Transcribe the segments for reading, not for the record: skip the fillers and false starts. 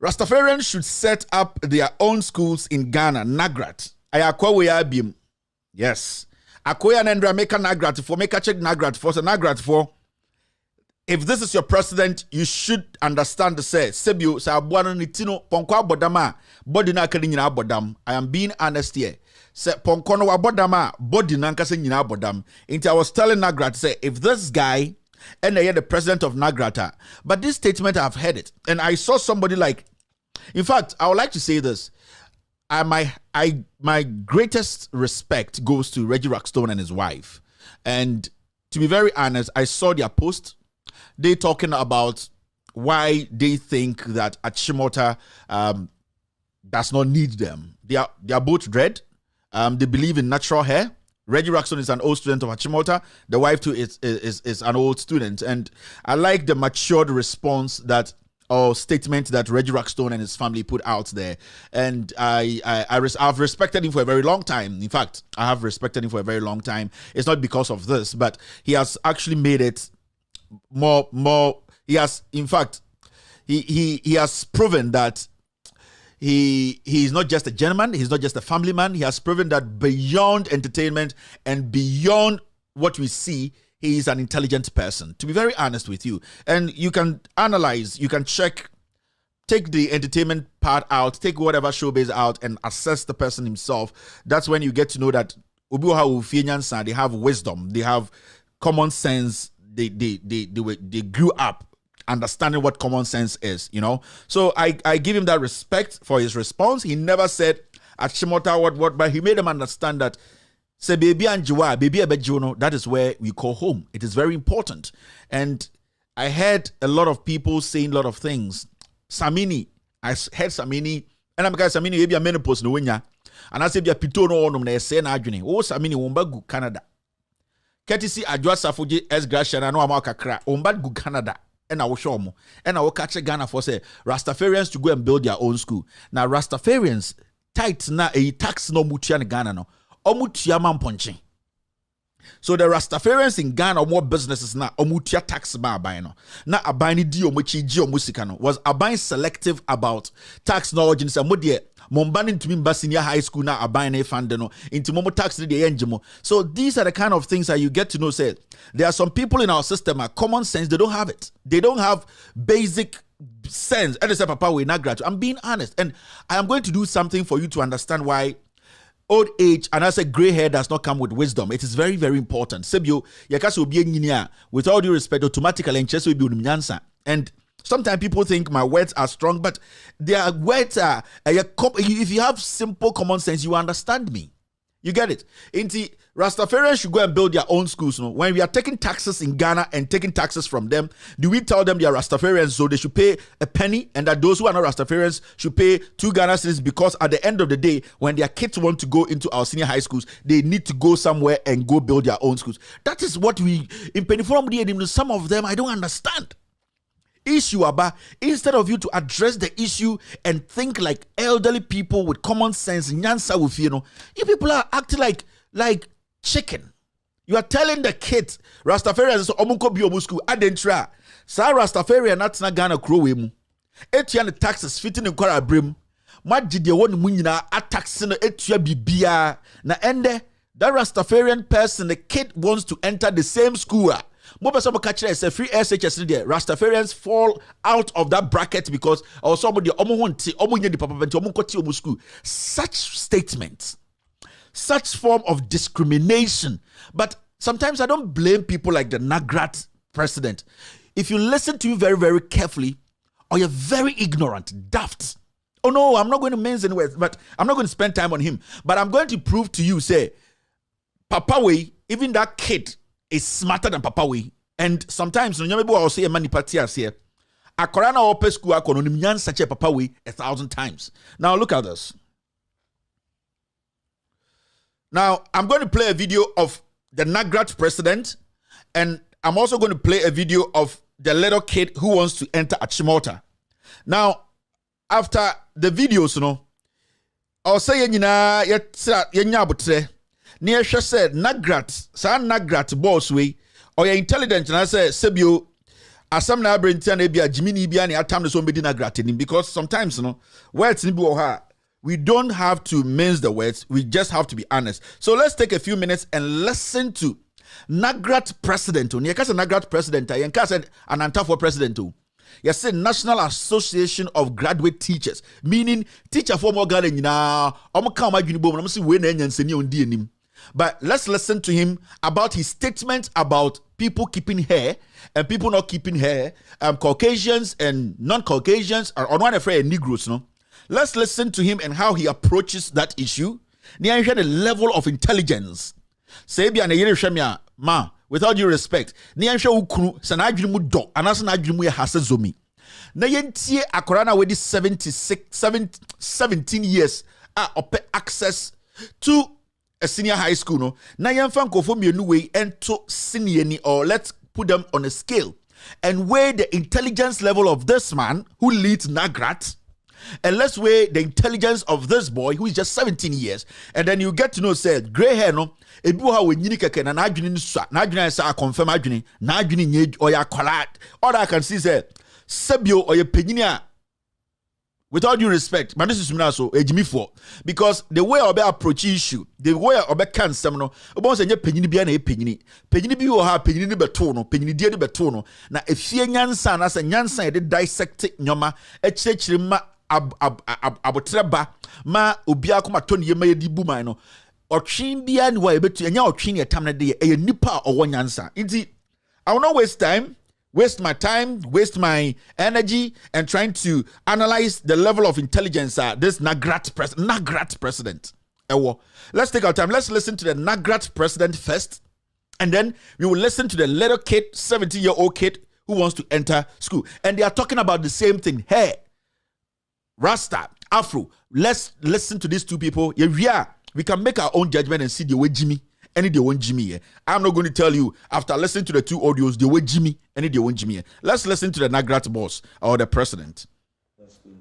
Rastafarians should set up their own schools in Ghana. NAGRAT. Yes. Akoya Nendra make a NAGRAT for, make a check NAGRAT for, so NAGRAT for. If this is your president, you should understand the say. Sebio, sa abuano nitino, ponkwa bodama, body na kani nyina bodam. I am being honest here. Say ponkono wa bodama, body na kase nyina bodam. Into I was telling NAGRAT, say, if this guy, and I hear the president of NAGRAT, but this statement I've heard it, and I saw somebody like, in fact, I would like to say this. My greatest respect goes to Reggie Rockstone and his wife. And to be very honest, I saw their post. They talking about why they think that Achimota does not need them. They are both dread. They believe in natural hair. Reggie Rockstone is an old student of Achimota. The wife too is an old student. And I like the matured response that or statement that Reggie Rockstone and his family put out there. And I've respected him for a very long time. In fact, I have respected him for a very long time. It's not because of this, but he has actually made it more. He has, in fact, he has proven that he is not just a gentleman. He's not just a family man. He has proven that beyond entertainment and beyond what we see, he is an intelligent person, to be very honest with you. And you can analyze, you can check, take the entertainment part out, take whatever showbiz out and assess the person himself. That's when you get to know that they have wisdom, they have common sense, they grew up understanding what common sense is, you know. So I give him that respect for his response. He never said Achimota what, but he made them understand that say baby and Jua, baby abejuno, that is where we call home. It is very important. And I heard a lot of people saying a lot of things. Samini, I heard Samini, and I'm going Samini, maybe a menopause no winya. And I said, be a pito no one na say na adwene. Oh, Samini womba gu Canada. Ketisi adwa safoje es gracia na no amakakra. Womba gu Canada. And I will show them. And I will catch a Ghana for say Rastafarians to go and build their own school. Now Rastafarians tight na a tax no mutia in Ghana no. Omutia man punching. So the Rastafarians in Ghana more businesses na omutia tax ba abino. Na abini di omuchi ji omusikano was abine selective about tax knowledge and some modie mombani to me senior high school na abine fundeno into momo tax the enjimo. So these are the kind of things that you get to know. Say there are some people in our system are common sense, they don't have it. They don't have basic sense. And they say, Papa, we're not graduate. I'm being honest. And I am going to do something for you to understand why old age and I say gray hair does not come with wisdom. It is very, very important. Sebio, yakasi obi engineer, with all due respect, automatically and chess will be unyansa. And sometimes people think my words are strong, but their words are if you have simple common sense, you understand me. You get it? Inti Rastafarians should go and build their own schools. No? When we are taking taxes in Ghana and taking taxes from them, do we tell them they are Rastafarians so they should pay a penny and that those who are not Rastafarians should pay 2 Ghana cedis because at the end of the day, when their kids want to go into our senior high schools, they need to go somewhere and go build their own schools. That is what we, in Pennyform, some of them I don't understand. Issue about instead of you to address the issue and think like elderly people with common sense, nyansa with you people are acting like chicken. You are telling the kids Rastafarians omunko bi omusku adentra sa Rastafarian natna Ghana krowe mu etua taxes fitting in kwara brem magide won mu nyina atax no etua bibia na ende that Rastafarian person the kid wants to enter the same school. More person catch it as a free SHS there. Rastafarians fall out of that bracket because or somebody school. Such statements, such form of discrimination. But sometimes I don't blame people like the NAGRAT president. If you listen to you very, very carefully, or you're very ignorant, daft. Oh no, I'm not going to mention words, but I'm not going to spend time on him. But I'm going to prove to you, say, Papa Way, even that kid is smarter than Papa Way. And sometimes, you know, maybe I'll say a manipatias here. A Korana open school, I can such a Papa Way 1,000 times. Now, look at this. Now, I'm going to play a video of the NAGRAT president, and I'm also going to play a video of the little kid who wants to enter Achimota. Now, after the videos, you know, I'll say, near she said NAGRAT, sa NAGRAT boss way or your intelligence, and I say Sebio asam na abrentia na bia Jimini bia na atam no so mbedi NAGRAT nim, because sometimes words ni bi wo ha, we don't have to mince the words, we just have to be honest. So let's take a few minutes and listen to NAGRAT President. When you say NAGRAT President, you say an antafo president. You say National Association of Graduate Teachers, meaning teacher for more garden na but let's listen to him about his statement about people keeping hair and people not keeping hair, Caucasians and non-Caucasians, or one afraid Negroes. No, let's listen to him and how he approaches that issue. The level of intelligence. Say be an ma, without due respect, Niansha ukru sanajrimu do anasanajrimu ya hasazomi. Na yentie akorana wedi 17 years ope access to a senior high school no. Na yenfa nkofo mienu we ento senior ni, or let's put them on a scale and weigh the intelligence level of this man who leads NAGRAT, and let's weigh the intelligence of this boy who is just 17 years, and then you get to know, say, gray hair no ebu ha wenyini keke na adwene ni so na adwene say confirm adwene na adwene nye oya kwala. All I can see say sebio oya penyini a, without due respect, but this is now so ejimi for, because the way obe approach issue, the way obe can some no obo say nye penyini bia na penyini bi wo ha penyini ni beto no, penyini die ni beto no, na efie nyansa na say nyansa e de dissect nyoma e chirechire ma abotreba ma obi akoma to ne yema yedi buman no otwin bia ni wa ebetu enya otwin etam na de e nipa owo nyansa. Inti I will not waste my time, waste my energy and trying to analyze the level of intelligence this NAGRAT president. Let's take our time. Let's listen to the NAGRAT president first, and then we will listen to the little kid, 17-year-old kid who wants to enter school, and they are talking about the same thing. Hey, Rasta, Afro. Let's listen to these two people. Yeah, we can make our own judgment and see the way Jimmy and the way Jimmy. I'm not going to tell you after listening to the two audios the way Jimmy and the way Jimmy. Let's listen to the NAGRAT boss or the president. That's good.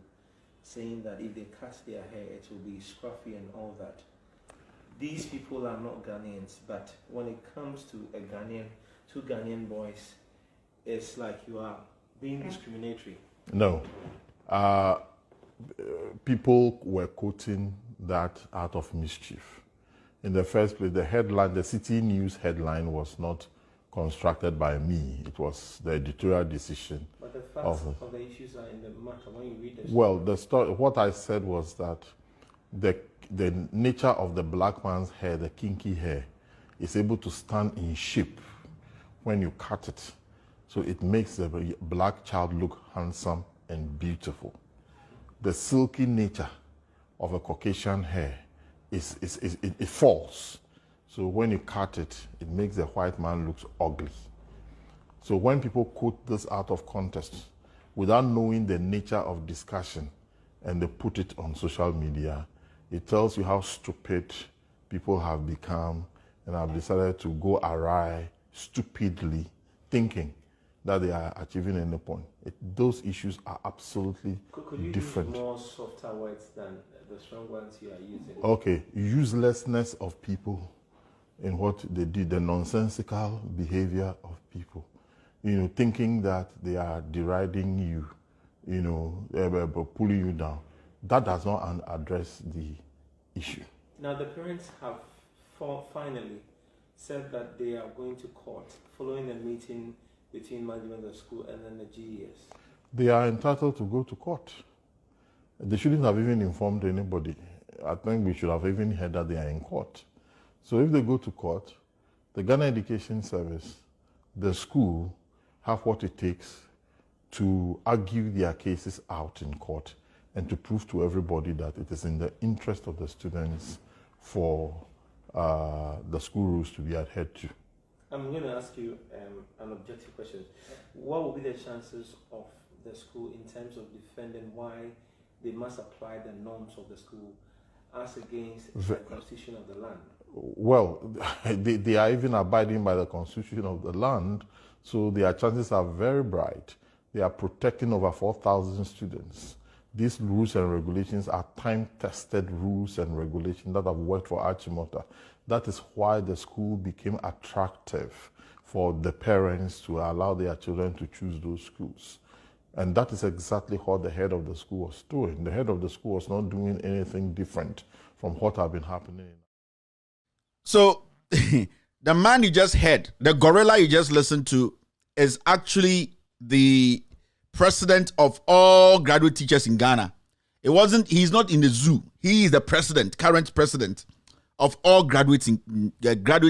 Saying that if they cut their hair, it will be scruffy and all that. These people are not Ghanaians, but when it comes to a Ghanaian, two Ghanaian boys, it's like you are being discriminatory. No. People were quoting that out of mischief. In the first place, the headline, the City News headline was not constructed by me. It was the editorial decision. But the facts of the issues are in the matter when you read the story. Well, the story, what I said was that the nature of the black man's hair, the kinky hair, is able to stand in shape when you cut it. So it makes the black child look handsome and beautiful. The silky nature of a Caucasian hair it falls. So when you cut it, it makes the white man look ugly. So when people quote this out of context, without knowing the nature of discussion, and they put it on social media, it tells you how stupid people have become and have decided to go awry stupidly, thinking that they are achieving any point. Those issues are absolutely Could you different. use more softer words than the strong ones you are using? Okay, uselessness of people in what they did, the nonsensical behavior of people. Thinking that they are deriding you, pulling you down. That does not address the issue. Now the parents have finally said that they are going to court following a meeting between management of the school and then the GES. They are entitled to go to court. They shouldn't have even informed anybody. I think we should have even heard that they are in court. So if they go to court, the Ghana Education Service, the school, have what it takes to argue their cases out in court and to prove to everybody that it is in the interest of the students for the school rules to be adhered to. I'm going to ask you an objective question. What will be the chances of the school in terms of defending why they must apply the norms of the school as against the constitution of the land? Well, they are even abiding by the constitution of the land, so their chances are very bright. They are protecting over 4,000 students. These rules and regulations are time-tested rules and regulations that have worked for Achimota. That is why the school became attractive for the parents to allow their children to choose those schools. And that is exactly what the head of the school was doing. The head of the school was not doing anything different from what had been happening. So the man you just heard, the gorilla you just listened to, is actually the president of all graduate teachers in Ghana. He's not in the zoo. He is the president, current president of all graduate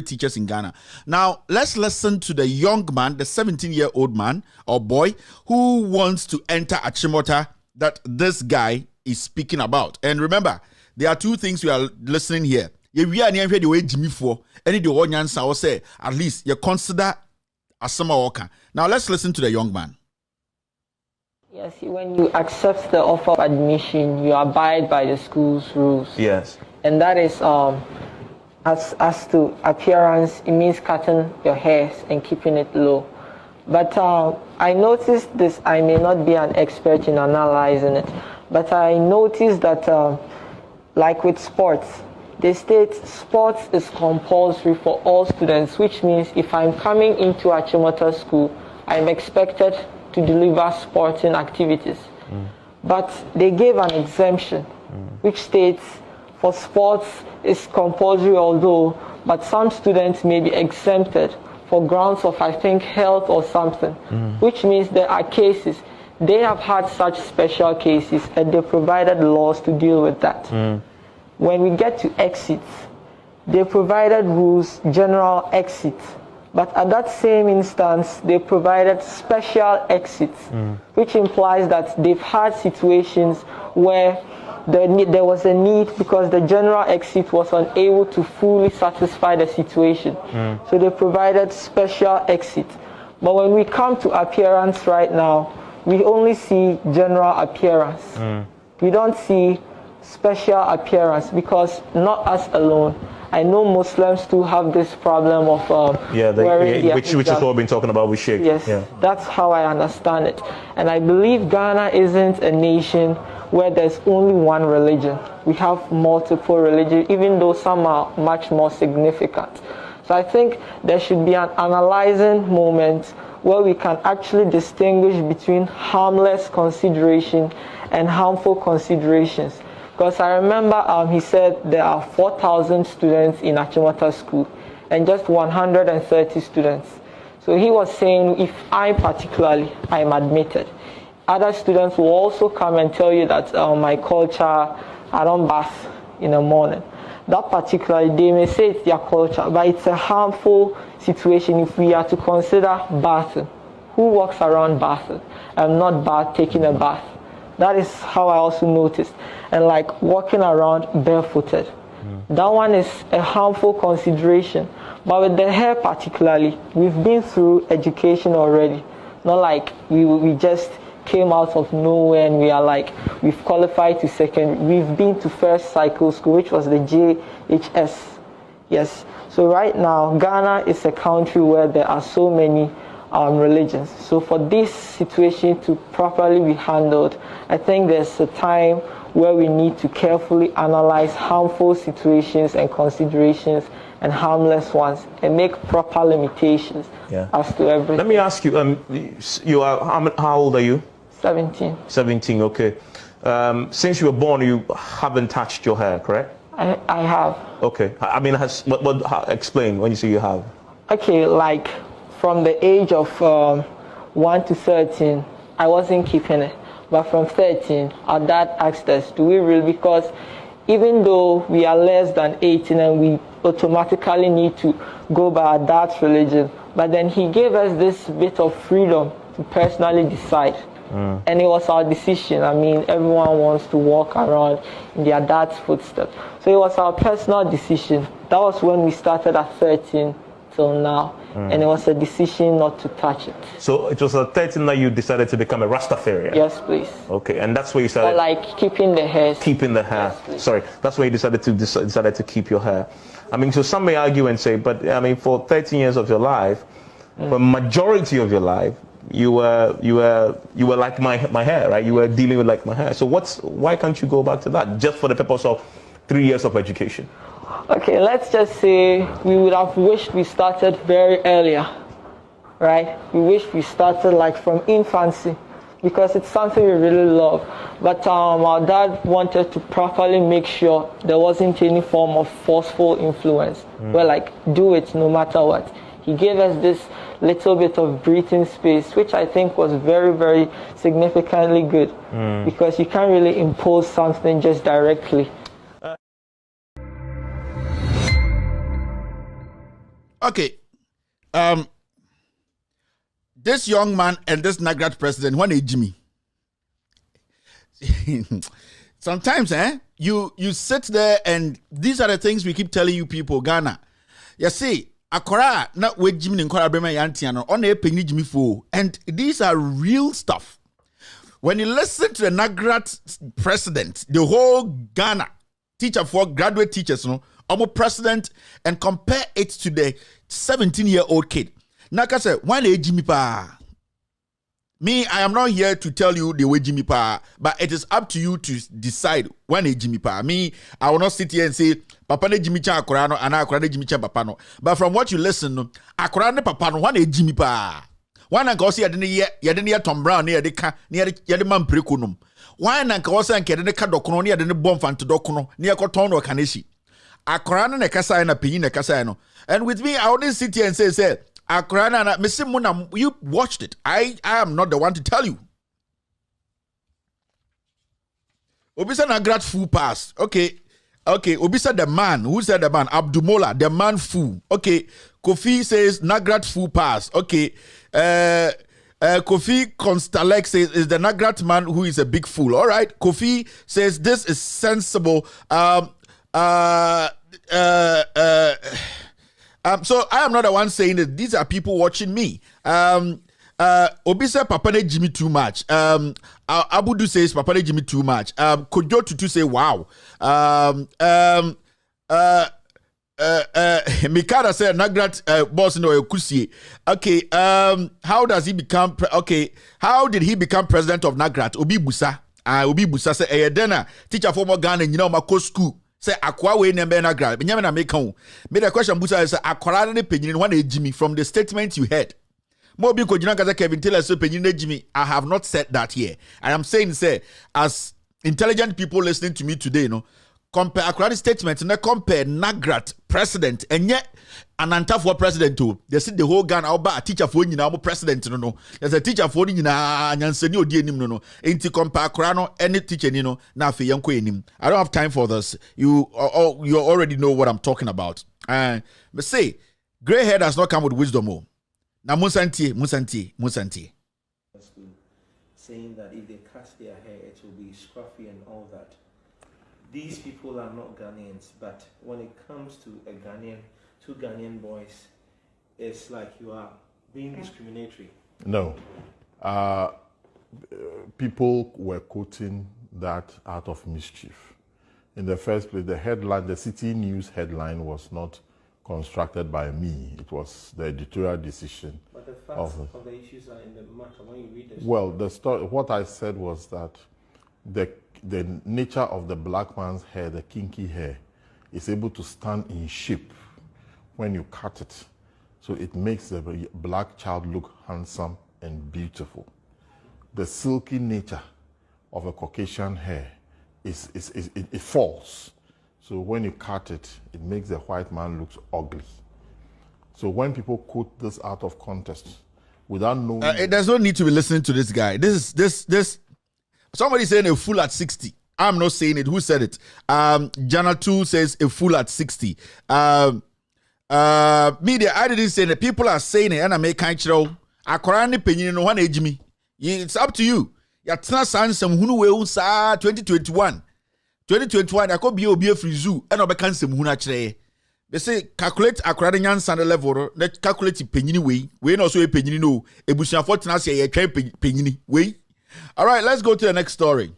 teachers in Ghana. Now, let's listen to the young man, the 17-year-old man or boy who wants to enter Achimota that this guy is speaking about. And remember, there are two things we are listening here. At least you consider a summer worker. Now, let's listen to the young man. Yes, when you accept the offer of admission, you abide by the school's rules. Yes. And that is, as to appearance, it means cutting your hair and keeping it low. But I noticed this, I may not be an expert in analyzing it, but I noticed that, like with sports, they state sports is compulsory for all students, which means if I'm coming into Achimota school, I'm expected to deliver sporting activities. But they gave an exemption, which states for sports is compulsory although, but some students may be exempted for grounds of, I think, health or something, which means there are cases. They have had such special cases and they provided laws to deal with that. When we get to exits, they provided rules, general exits. But at that same instance, they provided special exits, which implies that they've had situations where there was a need because the general exit was unable to fully satisfy the situation. So they provided special exit. But when we come to appearance right now, we only see general appearance. We don't see special appearance because not us alone. I know Muslims too have this problem of wearing which is what we've been talking about with Sheikh. Yes, that's how I understand it. And I believe Ghana isn't a nation where there's only one religion. We have multiple religions, even though some are much more significant. So I think there should be an analyzing moment where we can actually distinguish between harmless consideration and harmful considerations. Because I remember he said there are 4,000 students in Achimota school and just 130 students. So he was saying if I particularly am admitted, other students will also come and tell you that my culture, I don't bath in the morning. That particularly, they may say it's their culture, but it's a harmful situation if we are to consider bathing. Who walks around bathing? I'm not taking a bath. That is how I also noticed. And like walking around barefooted. That one is a harmful consideration. But with the hair particularly, we've been through education already. Not like we just came out of nowhere and we are like, we've qualified to second. We've been to first cycle school, which was the JHS. Yes. So right now, Ghana is a country where there are so many religions. So for this situation to properly be handled, I think there's a time where we need to carefully analyze harmful situations and considerations and harmless ones and make proper limitations as to everything. Let me ask you, how old are you? 17. 17, okay. Since you were born, you haven't touched your hair, correct? I have. Okay. I mean, explain when you say you have. Okay, like from the age of 1 to 13, I wasn't keeping it. But from 13, our dad asked us, do we really? Because even though we are less than 18 and we automatically need to go by our dad's religion, but then he gave us this bit of freedom to personally decide. And it was our decision. I mean, everyone wants to walk around in their dad's footsteps. So it was our personal decision. That was when we started at 13 till now. And it was a decision not to touch it. So it was at 13 that you decided to become a Rastafarian? Yes, please. Okay, and that's where you started... Or like keeping the hair. Keeping the hair. Yes, sorry, that's where you decided to keep your hair. I mean, so some may argue and say, but I mean, for 13 years of your life, for majority of your life, you were like my hair, right? You were dealing with like my hair. So why can't you go back to that just for the purpose of 3 years of education? Okay, let's just say we would have wished we started very earlier. right? We wish we started like from infancy, because it's something we really love. But our dad wanted to properly make sure there wasn't any form of forceful influence. We're like, do it no matter what. He gave us this little bit of breathing space, which I think was very, very significantly good, because you can't really impose something just directly. Okay. This young man and this NAGRAT president, one Jimmy. Sometimes, you sit there and these are the things we keep telling you people, Ghana. You see, Akora, not with Jimmy and Kora Brema Yantiano, on a penny Jimmy Fo. And these are real stuff. When you listen to the NAGRAT president, the whole Ghana teacher for graduate teachers, almost president, and compare it to the 17-year-old kid. Naka say, why they Jimmy Pa? Me, I am not here to tell you the way Jimmy Pa, but it is up to you to decide when they Jimmy Pa. Me, I will not sit here and say, Papa ne Jimmy Chan Akorano, and Akora ne Jimmy Chan Papa no. But from what you listen, Akora ne Papa no, when they Jimmy Pa. One and go see yadenia Tom Brown near the man prekunum. One and go say and get the cadocono near the bomb fan to docono near Cotono Kaneshi. Akorana ne kasa na pinyi ne kasa no. And with me, I wouldn't sit here and say, Akorana, Mr. Muna, you watched it. I am not the one to tell you. Obisa NAGRAT fool pass. Okay. Obisa the man. Who said the man? Abdumola, the man fool. Okay. Kofi says NAGRAT fool pass. Okay. Kofi Constalek says is the NAGRAT man who is a big fool. All right. Kofi says this is sensible. So I am not the one saying that. These are people watching me. Obisa Papa ne Jimmy too much. Abudu says Papa ne Jimmy too much. Kojo Tutu say wow. Mikada said NAGRAT boss no Kusie. Okay. How does he become? How did he become president of NAGRAT? Obi Busa. Obi Busa say Edena teacher for more Ghana. You know my school. Say akwa we nembe NAGRAT. Benyame na make kan. Me the question Busa is akwara ne penyin one Jimmy from the statement you heard. Mo bi ko jina kaza Kevin Taylor so penyin Jimmy. I have not said that here. I am saying say as intelligent people listening to me today, compare akwara statement and compare NAGRAT president and yet an anta for president too. They see the whole Ghana oba a teacher for nyina mo president no. There's a teacher for nyina nyansani odi enim no. Enti compare akwara no any teacher ni no na afi yanko enim. I don't have time for this. You already know what I'm talking about. But say gray hair does not come with wisdom. Na musantie. Saying that if they cast their hair it will be scruffy and all that. These people are not Ghanaians, but when it comes to two Ghanaian boys, it's like you are being discriminatory. No. People were quoting that out of mischief. In the first place, the City News headline was not constructed by me. It was the editorial decision. But the facts of the issues are in the matter when you read the Well, the story, what I said was that the nature of the black man's hair, the kinky hair, is able to stand in shape when you cut it. So it makes the black child look handsome and beautiful. The silky nature of a Caucasian hair it falls. So when you cut it, it makes the white man look ugly. So when people quote this out of context, without knowing... there's no need to be listening to this guy. This somebody saying a fool at 60. I'm not saying it. Who said it? Jana 2 says a fool at 60. Media, I didn't say that. People are saying it, and I make kind of akorani penyin no one age me. It's up to you. Ya tena sans some hunu we unsa 2021. 2021 I could be a free zoo and obeka nsem hunu akire. They say calculate akorani nyansa level, let calculate penyin we no so e penyin no. Ebusuafo tena se ye twa penyin we. All right, let's go to the next story.